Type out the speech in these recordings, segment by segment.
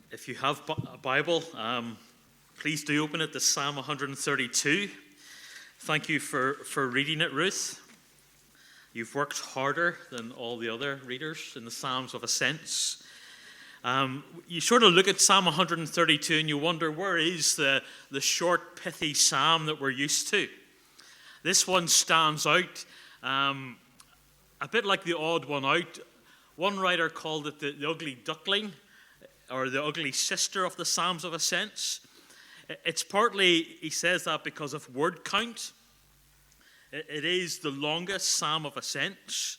If you have a Bible, please do open it to Psalm 132. Thank you for reading it, Ruth. You've worked harder than all the other readers in the Psalms of Ascents. You sort of look at Psalm 132 and you wonder, where is the short, pithy psalm that we're used to? This one stands out, a bit like the odd one out. One writer called it the ugly duckling, or the ugly sister of the Psalms of Ascents. It's partly, he says that because of word count. It is the longest Psalm of Ascents,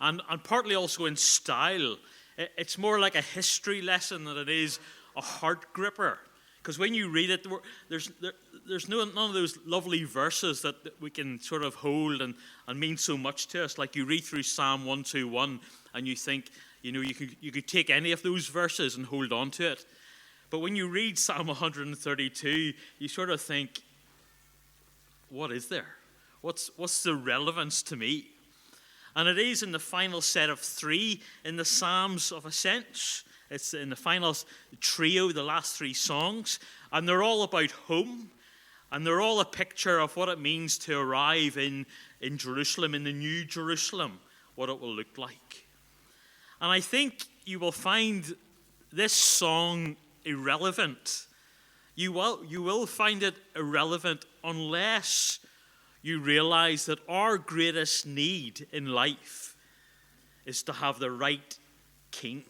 and partly also in style. It's more like a history lesson than it is a heart gripper. Because when you read it, there's none of those lovely verses that we can sort of hold and mean so much to us. Like you read through Psalm 121 and you think, you could take any of those verses and hold on to it. But when you read Psalm 132, you sort of think, what is there? What's the relevance to me? And it is in the final set of three in the Psalms of Ascents. It's in the final trio, the last three songs. And they're all about home. And they're all a picture of what it means to arrive in Jerusalem, in the new Jerusalem, what it will look like. And I think you will find this song irrelevant. You will find it irrelevant unless you realize that our greatest need in life is to have the right king.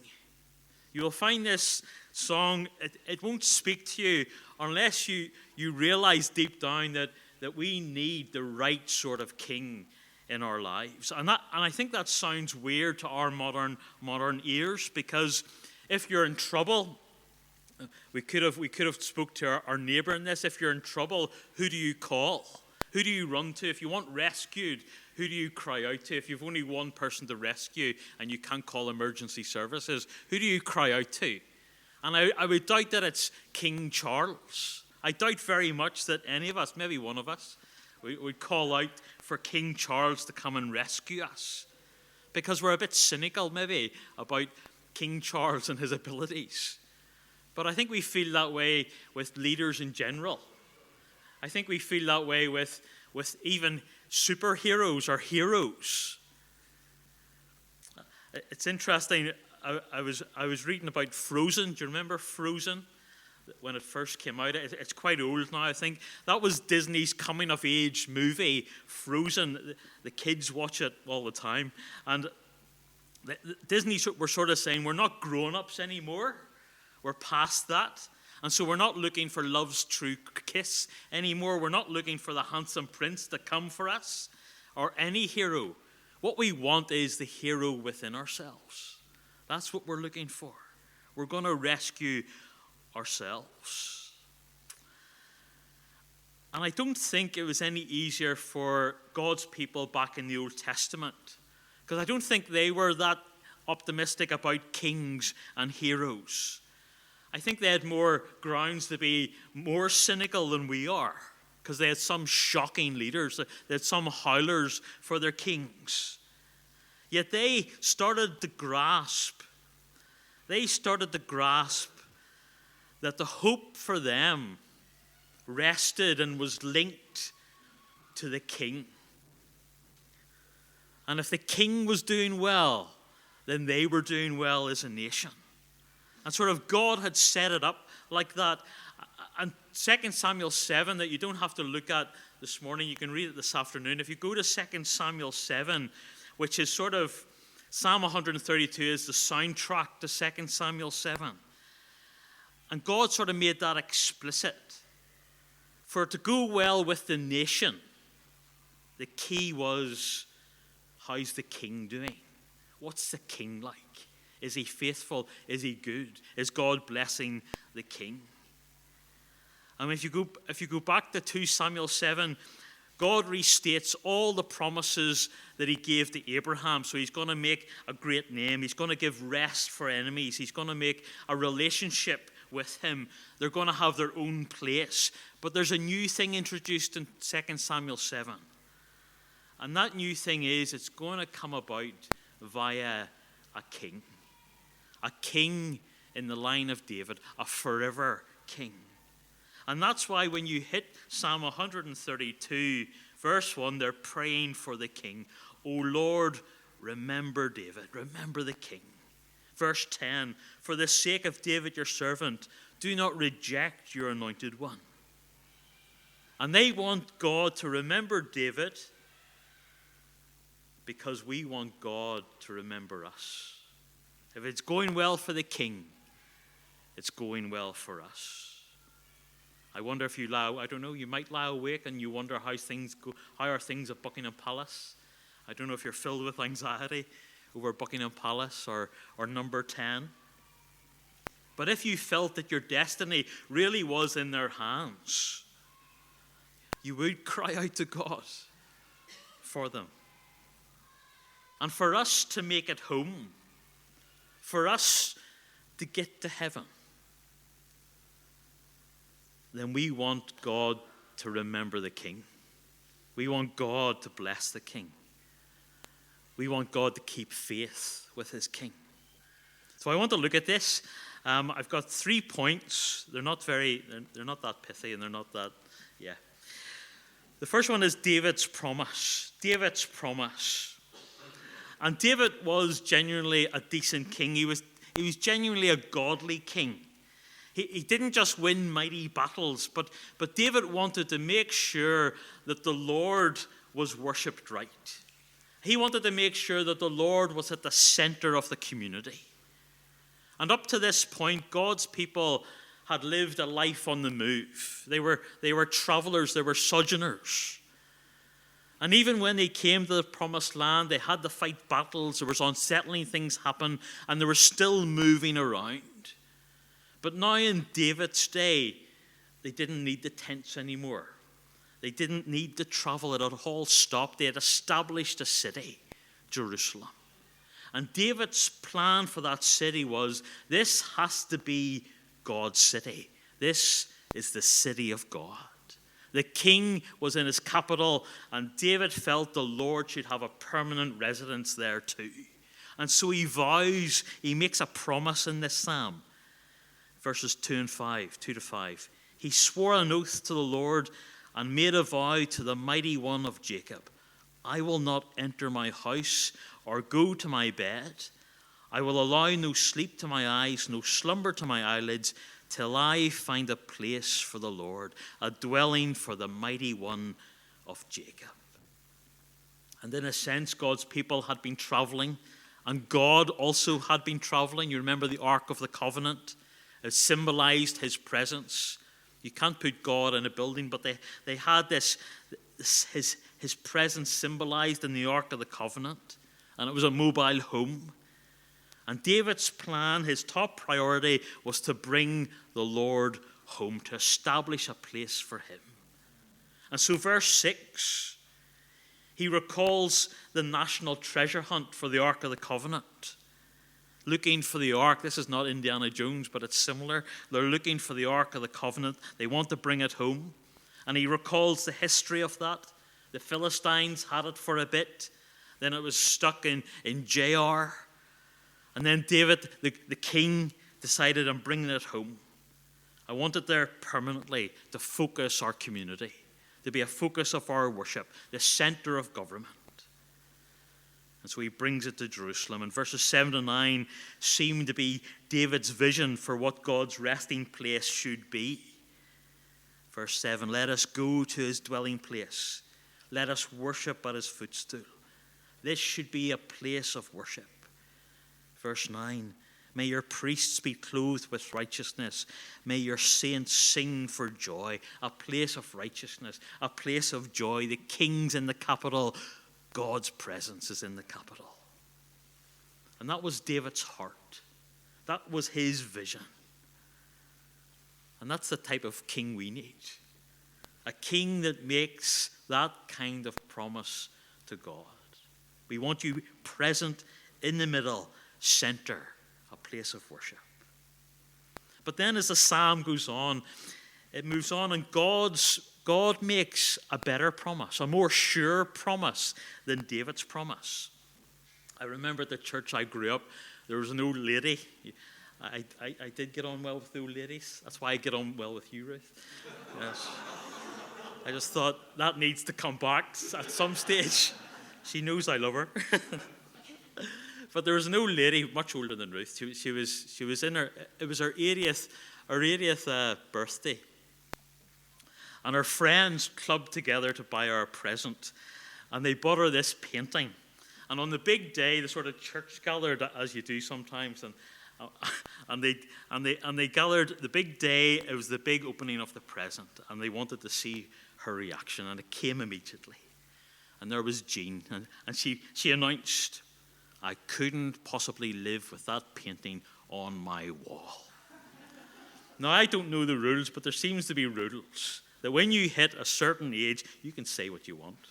You will find this song, it won't speak to you unless you realize deep down that we need the right sort of king in our lives. And I think that sounds weird to our modern ears, because if you're in trouble, we could have spoke to our neighbor in this. If you're in trouble, who do you call? Who do you run to? If you want rescued, who do you cry out to? If you've only one person to rescue and you can't call emergency services, who do you cry out to? And I would doubt that it's King Charles. I doubt very much that any of us, maybe one of us, we would call out for King Charles to come and rescue us. Because we're a bit cynical, maybe, about King Charles and his abilities. But I think we feel that way with leaders in general. I think we feel that way with even superheroes or heroes. It's interesting. I was reading about Frozen. Do you remember Frozen? When it first came out, it's quite old now, I think. That was Disney's coming-of-age movie, Frozen. The kids watch it all the time. And Disney were sort of saying, we're not grown-ups anymore. We're past that. And so we're not looking for love's true kiss anymore. We're not looking for the handsome prince to come for us or any hero. What we want is the hero within ourselves. That's what we're looking for. We're going to rescue ourselves. And I don't think it was any easier for God's people back in the Old Testament, because I don't think they were that optimistic about kings and heroes. I think they had more grounds to be more cynical than we are, because they had some shocking leaders. They had some howlers for their kings. Yet they started to grasp that the hope for them rested and was linked to the king. And if the king was doing well, then they were doing well as a nation. And sort of God had set it up like that. And 2 Samuel 7, that you don't have to look at this morning, you can read it this afternoon. If you go to 2 Samuel 7, which is sort of, Psalm 132 is the soundtrack to 2 Samuel 7. And God sort of made that explicit. For it to go well with the nation, the key was, how's the king doing? What's the king like? Is he faithful? Is he good? Is God blessing the king? And if you go back to 2 Samuel 7, God restates all the promises that he gave to Abraham. So he's going to make a great name. He's going to give rest for enemies. He's going to make a relationship with him. They're going to have their own place. But there's a new thing introduced in 2 Samuel 7. And that new thing is, it's going to come about via a king. A king in the line of David, a forever king. And that's why when you hit Psalm 132, verse 1, they're praying for the king. O Lord, remember David, remember the king. Verse 10, for the sake of David your servant, do not reject your anointed one. And they want God to remember David because we want God to remember us. If it's going well for the king, it's going well for us. I wonder if you might lie awake and you wonder how are things at Buckingham Palace. I don't know if you're filled with anxiety over Buckingham Palace or number 10. But if you felt that your destiny really was in their hands, you would cry out to God for them. And for us to make it home, for us to get to heaven, then we want God to remember the king. We want God to bless the king. We want God to keep faith with his king. So I want to look at this. I've got 3 points. They're not that pithy, and they're not that, The first one is David's promise. David's promise. And David was genuinely a decent king. He was genuinely a godly king. He didn't just win mighty battles, but David wanted to make sure that the Lord was worshipped right. He wanted to make sure that the Lord was at the center of the community. And up to this point, God's people had lived a life on the move. They were travelers, they were sojourners. And even when they came to the promised land, they had to fight battles, there was unsettling things happen, and they were still moving around. But now in David's day, they didn't need the tents anymore. They didn't need to travel. It had all stopped. They had established a city, Jerusalem. And David's plan for that city was, this has to be God's city. This is the city of God. The king was in his capital, and David felt the Lord should have a permanent residence there too. And so he makes a promise in this psalm. Verses 2 to 5. He swore an oath to the Lord and made a vow to the mighty one of Jacob. I will not enter my house or go to my bed. I will allow no sleep to my eyes, no slumber to my eyelids, till I find a place for the Lord, a dwelling for the mighty one of Jacob. And in a sense, God's people had been traveling, and God also had been traveling. You remember the Ark of the Covenant? It symbolized his presence. You can't put God in a building, but they had his presence symbolized in the Ark of the Covenant, and it was a mobile home. And David's plan, his top priority, was to bring the Lord home, to establish a place for him. And so verse 6, he recalls the national treasure hunt for the Ark of the Covenant. Looking for the ark. This is not Indiana Jones, but it's similar. They're looking for the Ark of the Covenant. They want to bring it home. And he recalls the history of that. The Philistines had it for a bit. Then it was stuck in Jar. And then David, the king, decided on bringing it home. I want it there permanently to focus our community, to be a focus of our worship, the center of government. And so he brings it to Jerusalem. And verses 7 to 9 seem to be David's vision for what God's resting place should be. Verse 7, let us go to his dwelling place. Let us worship at his footstool. This should be a place of worship. Verse 9, may your priests be clothed with righteousness. May your saints sing for joy. A place of righteousness, a place of joy. The king's in the capital. God's presence is in the capital. And that was David's heart. That was his vision. And that's the type of king we need. A king that makes that kind of promise to God. We want you present in the middle, center, a place of worship. But then as the psalm goes on, it moves on, and God makes a better promise, a more sure promise than David's promise. I remember at the church I grew up, there was an old lady, I did get on well with the old ladies. That's why I get on well with you, Ruth. Yes. I just thought that needs to come back at some stage. She knows I love her. But there was an old lady, much older than Ruth. She was in it was her 80th birthday. And her friends clubbed together to buy her a present. And they bought her this painting. And on the big day, the sort of church gathered, as you do sometimes, and they gathered the big day. It was the big opening of the present, and they wanted to see her reaction, and it came immediately. And there was Jean, and she announced, "I couldn't possibly live with that painting on my wall." Now, I don't know the rules, but there seems to be rules that when you hit a certain age, you can say what you want.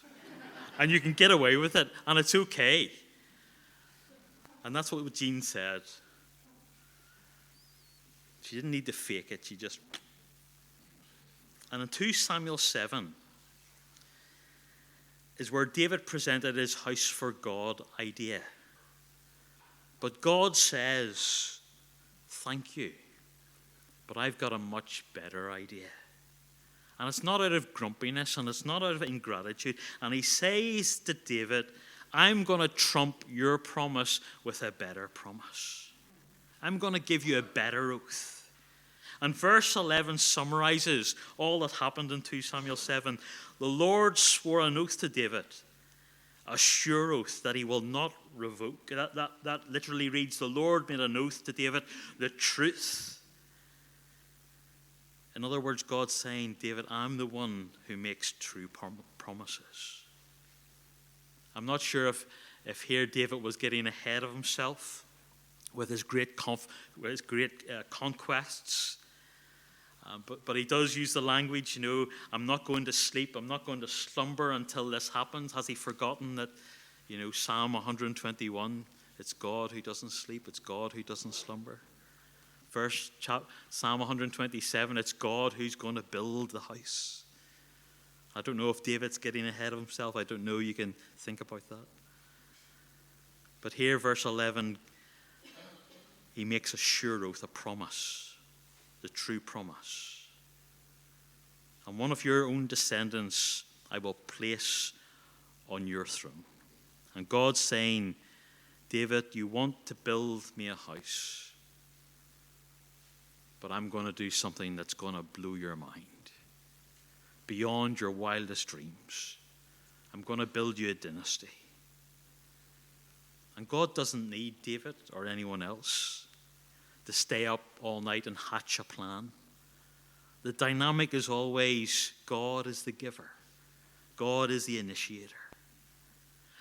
And you can get away with it, and it's okay. And that's what Jean said. She didn't need to fake it, she just... And in 2 Samuel 7 is where David presented his house for God idea. But God says, "Thank you, but I've got a much better idea." And it's not out of grumpiness, and it's not out of ingratitude. And he says to David, "I'm going to trump your promise with a better promise. I'm going to give you a better oath." And verse 11 summarizes all that happened in 2 Samuel 7. The Lord swore an oath to David, a sure oath that he will not revoke. That literally reads, the Lord made an oath to David, the truth. In other words, God's saying, David, I'm the one who makes true promises. I'm not sure if here David was getting ahead of himself with his great conquests. But he does use the language, I'm not going to sleep, I'm not going to slumber until this happens. Has he forgotten that, Psalm 121, it's God who doesn't sleep, it's God who doesn't slumber. Psalm 127, it's God who's going to build the house. I don't know if David's getting ahead of himself. I don't know. You can think about that. But here, verse 11, he makes a sure oath, a promise, the true promise. And one of your own descendants I will place on your throne. And God's saying, David, you want to build me a house, but I'm going to do something that's going to blow your mind, beyond your wildest dreams. I'm going to build you a dynasty. And God doesn't need David or anyone else to stay up all night and hatch a plan. The dynamic is always God is the giver. God is the initiator.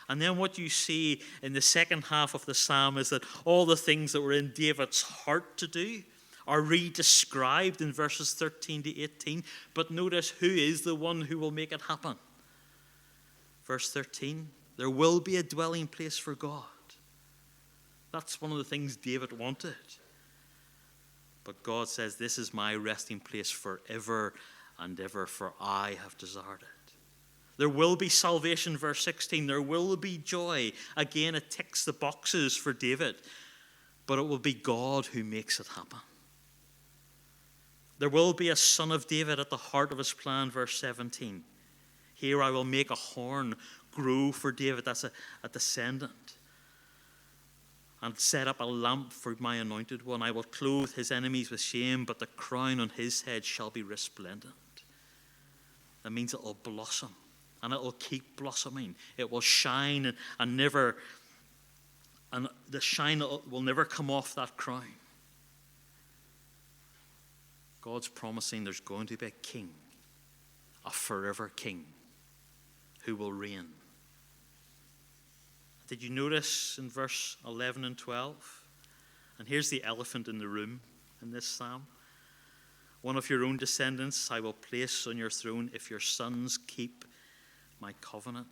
And then what you see in the second half of the psalm is that all the things that were in David's heart to do are re-described in verses 13 to 18. But notice who is the one who will make it happen. Verse 13, there will be a dwelling place for God. That's one of the things David wanted. But God says, this is my resting place forever and ever, for I have desired it. There will be salvation, verse 16. There will be joy. Again, it ticks the boxes for David. But it will be God who makes it happen. There will be a son of David at the heart of his plan, verse 17. Here I will make a horn grow for David. That's a descendant. And set up a lamp for my anointed one. I will clothe his enemies with shame, but the crown on his head shall be resplendent. That means it will blossom. And it will keep blossoming. It will shine and never, and the shine will never come off that crown. God's promising there's going to be a king, a forever king, who will reign. Did you notice in verse 11 and 12? And here's the elephant in the room in this psalm. One of your own descendants I will place on your throne if your sons keep my covenant.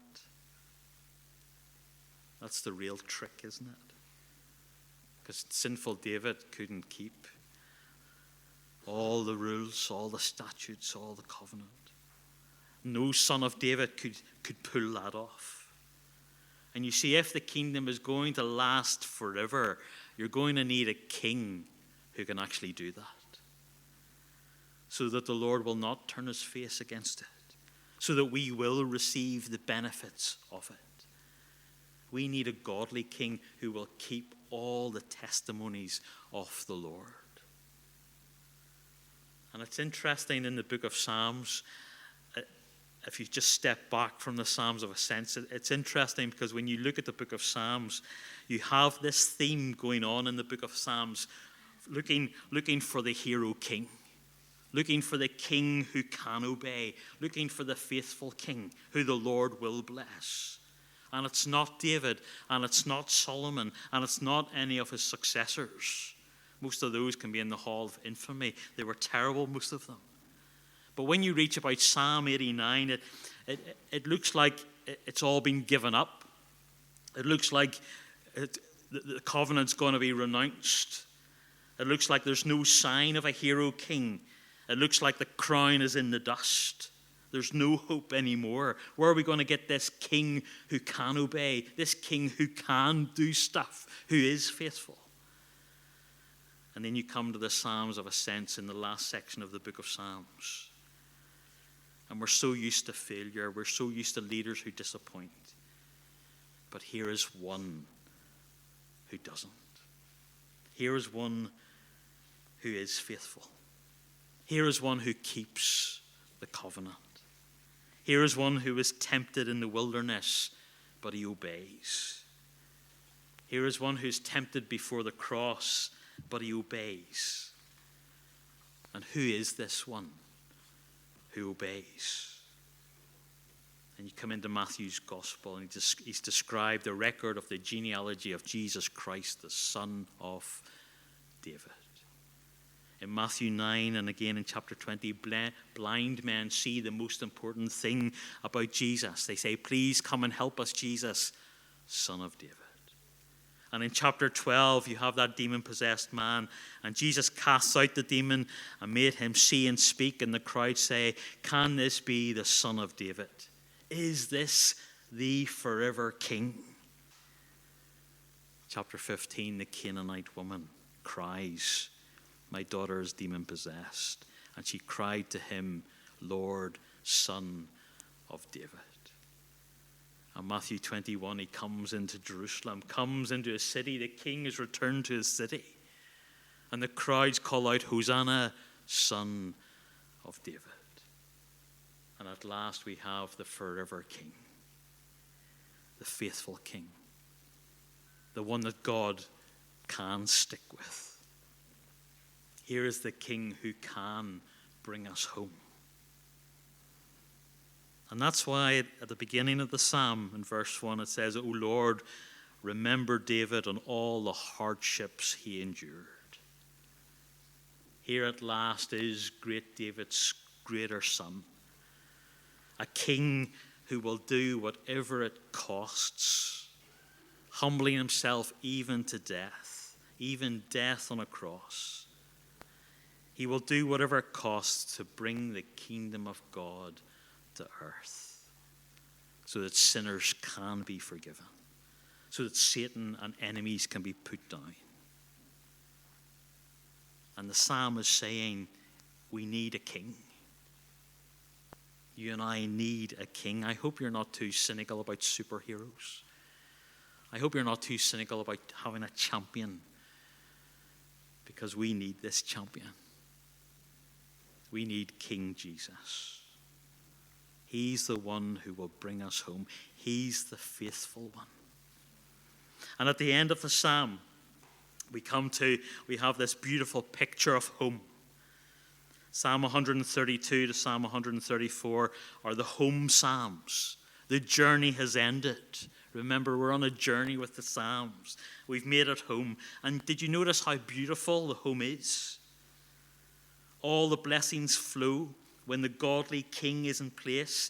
That's the real trick, isn't it? Because sinful David couldn't keep all the rules, all the statutes, all the covenant. No son of David could pull that off. And you see, if the kingdom is going to last forever, you're going to need a king who can actually do that, so that the Lord will not turn his face against it, so that we will receive the benefits of it. We need a godly king who will keep all the testimonies of the Lord. And it's interesting in the book of Psalms, if you just step back from the Psalms of Ascents, it's interesting because when you look at the book of Psalms, you have this theme going on in the book of Psalms, looking for the hero king, looking for the king who can obey, looking for the faithful king who the Lord will bless. And it's not David, and it's not Solomon, and it's not any of his successors. Most of those can be in the hall of infamy. They were terrible, most of them. But when you reach about Psalm 89, it looks like it's all been given up. It looks like the covenant's going to be renounced. It looks like there's no sign of a hero king. It looks like the crown is in the dust. There's no hope anymore. Where are we going to get this king who can obey, this king who can do stuff, who is faithful? And then you come to the Psalms of Ascents in the last section of the book of Psalms. And we're so used to failure. We're so used to leaders who disappoint. But here is one who doesn't. Here is one who is faithful. Here is one who keeps the covenant. Here is one who was tempted in the wilderness, but he obeys. Here is one who's tempted before the cross, but he obeys. And who is this one who obeys? And you come into Matthew's gospel, and he's described the record of the genealogy of Jesus Christ, the son of David. In Matthew 9 and again in chapter 20, blind men see the most important thing about Jesus. They say, "Please come and help us, Jesus, son of David." And in chapter 12, you have that demon-possessed man, and Jesus casts out the demon and made him see and speak, and the crowd say, "Can this be the son of David? Is this the forever king?" Chapter 15, the Canaanite woman cries, "My daughter is demon-possessed." And she cried to him, "Lord, son of David." And Matthew 21, he comes into Jerusalem, comes into a city. The king is returned to his city. And the crowds call out, "Hosanna, son of David." And at last we have the forever king, the faithful king, the one that God can stick with. Here is the king who can bring us home. And that's why at the beginning of the psalm, in verse 1, it says, "O Lord, remember David and all the hardships he endured." Here at last is great David's greater son, a king who will do whatever it costs, humbling himself even to death, even death on a cross. He will do whatever it costs to bring the kingdom of God to earth, so that sinners can be forgiven, so that Satan and enemies can be put down. And the psalm is saying, we need a king. You and I need a king. I hope you're not too cynical about superheroes. I hope you're not too cynical about having a champion, because we need this champion. We need King Jesus. He's the one who will bring us home. He's the faithful one. And at the end of the psalm, we have this beautiful picture of home. Psalm 132 to Psalm 134 are the home psalms. The journey has ended. Remember, we're on a journey with the psalms. We've made it home. And did you notice how beautiful the home is? All the blessings flow when the godly king is in place.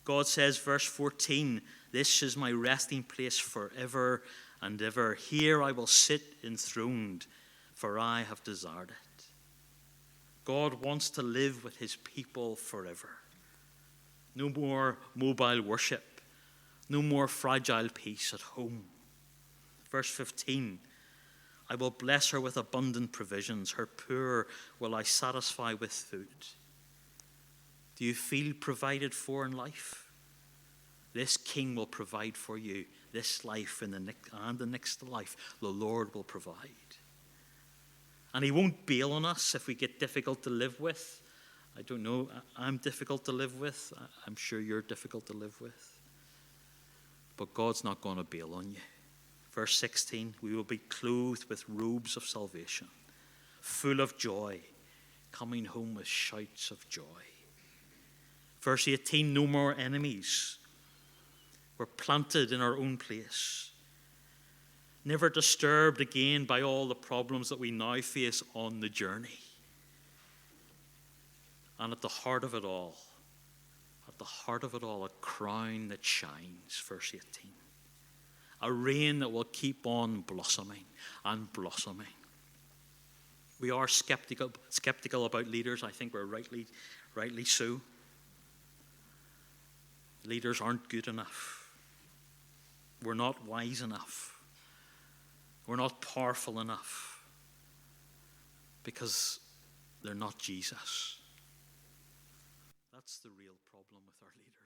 God says, verse 14, "This is my resting place forever and ever. Here I will sit enthroned, for I have desired it." God wants to live with his people forever. No more mobile worship. No more fragile peace at home. Verse 15, I will bless her with abundant provisions. Her poor will I satisfy with food. Do you feel provided for in life? This King will provide for you this life and the next life. The Lord will provide. And he won't bail on us if we get difficult to live with. I don't know, I'm difficult to live with. I'm sure you're difficult to live with. But God's not going to bail on you. Verse 16, we will be clothed with robes of salvation, full of joy, coming home with shouts of joy. Verse 18, no more enemies. We're planted in our own place. Never disturbed again by all the problems that we now face on the journey. And at the heart of it all, a crown that shines, verse 18. A rain that will keep on blossoming and blossoming. We are skeptical about leaders. I think we're rightly so. Leaders aren't good enough. We're not wise enough. We're not powerful enough. Because they're not Jesus. That's the real problem with our leaders.